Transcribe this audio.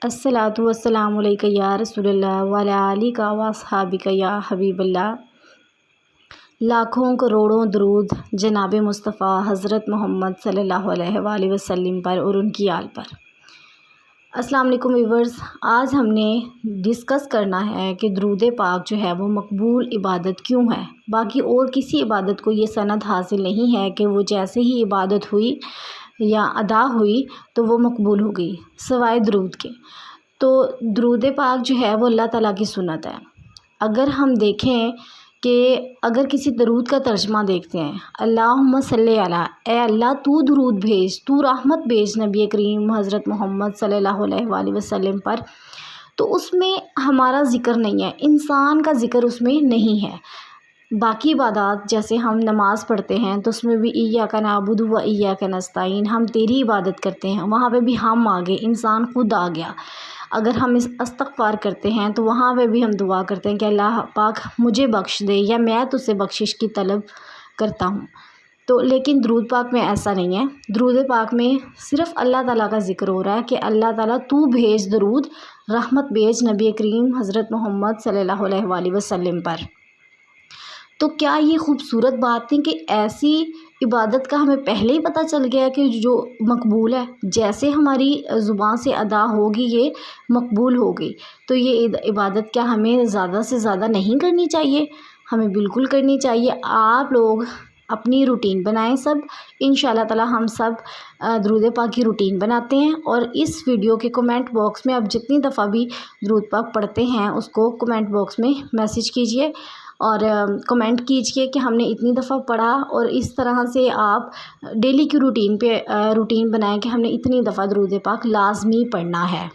अस्सलातु वस्सलामु अलैका या रसूल अल्लाह व अला आलिका व अस्हाबिका या हबीब अल्लाह। लाखों करोड़ों दरूद जनाब मुस्तफ़ा हज़रत मोहम्मद सल्लल्लाहु अलैहि वसल्लम पर और उनकी आल पर। अस्सलाम वालेकुम व्यूअर्स, आज हमने डिस्कस करना है कि दरूद पाक जो है वो मकबूल इबादत क्यों है। बाकी और किसी इबादत को ये सनद हासिल नहीं है कि वो जैसे ही इबादत हुई या अदा हुई तो वो मकबूल हो गई, सिवाय दरूद के। तो दरूद पाक जो है वो अल्लाह ताला की सुन्नत है। अगर हम देखें कि अगर किसी दरूद का तर्जमा देखते हैं, अल्लाहुम्मा सल्ले अला, ए अल्लाह तू दरूद भेज, तू रहमत भेज नबी करीम हज़रत मोहम्मद सल्लल्लाहु अलैहि वसल्लम पर, तो उसमें हमारा ज़िक्र नहीं है, इंसान का ज़िक्र उसमें नहीं है। बाकी इबादत जैसे हम नमाज़ पढ़ते हैं तो उसमें भी इय्याका नअबुदु व इय्याका नस्तईन, हम तेरी इबादत करते हैं, वहाँ पे भी हम आ गए, इंसान खुद आ गया। अगर हम इस इस्तग़फ़ार करते हैं तो वहाँ पे भी हम दुआ करते हैं कि अल्लाह पाक मुझे बख्श दे या मैं तुझसे बख्शिश की तलब करता हूँ। तो लेकिन दरूद पाक में ऐसा नहीं है। दरूद पाक में सिर्फ़ अल्लाह ताला का ज़िक्र हो रहा है कि अल्लाह ताला तू भेज दरूद, रहमत भेज नबी करीम हज़रत मोहम्मद सल्लल्लाहु अलैहि वसल्लम पर। तो क्या ये खूबसूरत बात थी कि ऐसी इबादत का हमें पहले ही पता चल गया कि जो मकबूल है, जैसे हमारी ज़ुबान से अदा होगी ये मकबूल हो गई। तो ये इबादत क्या हमें ज़्यादा से ज़्यादा नहीं करनी चाहिए? हमें बिल्कुल करनी चाहिए। आप लोग अपनी रूटीन बनाएं सब, इंशाल्लाह ताला हम सब दरूद पाक की रूटीन बनाते हैं। और इस वीडियो के कमेंट बॉक्स में आप जितनी दफ़ा भी दरूद पाक पढ़ते हैं उसको कमेंट बॉक्स में मैसेज कीजिए और कमेंट कीजिए कि हमने इतनी दफ़ा पढ़ा। और इस तरह से आप डेली की रूटीन बनाएं कि हमने इतनी दफ़ा दरूद पाक लाजमी पढ़ना है।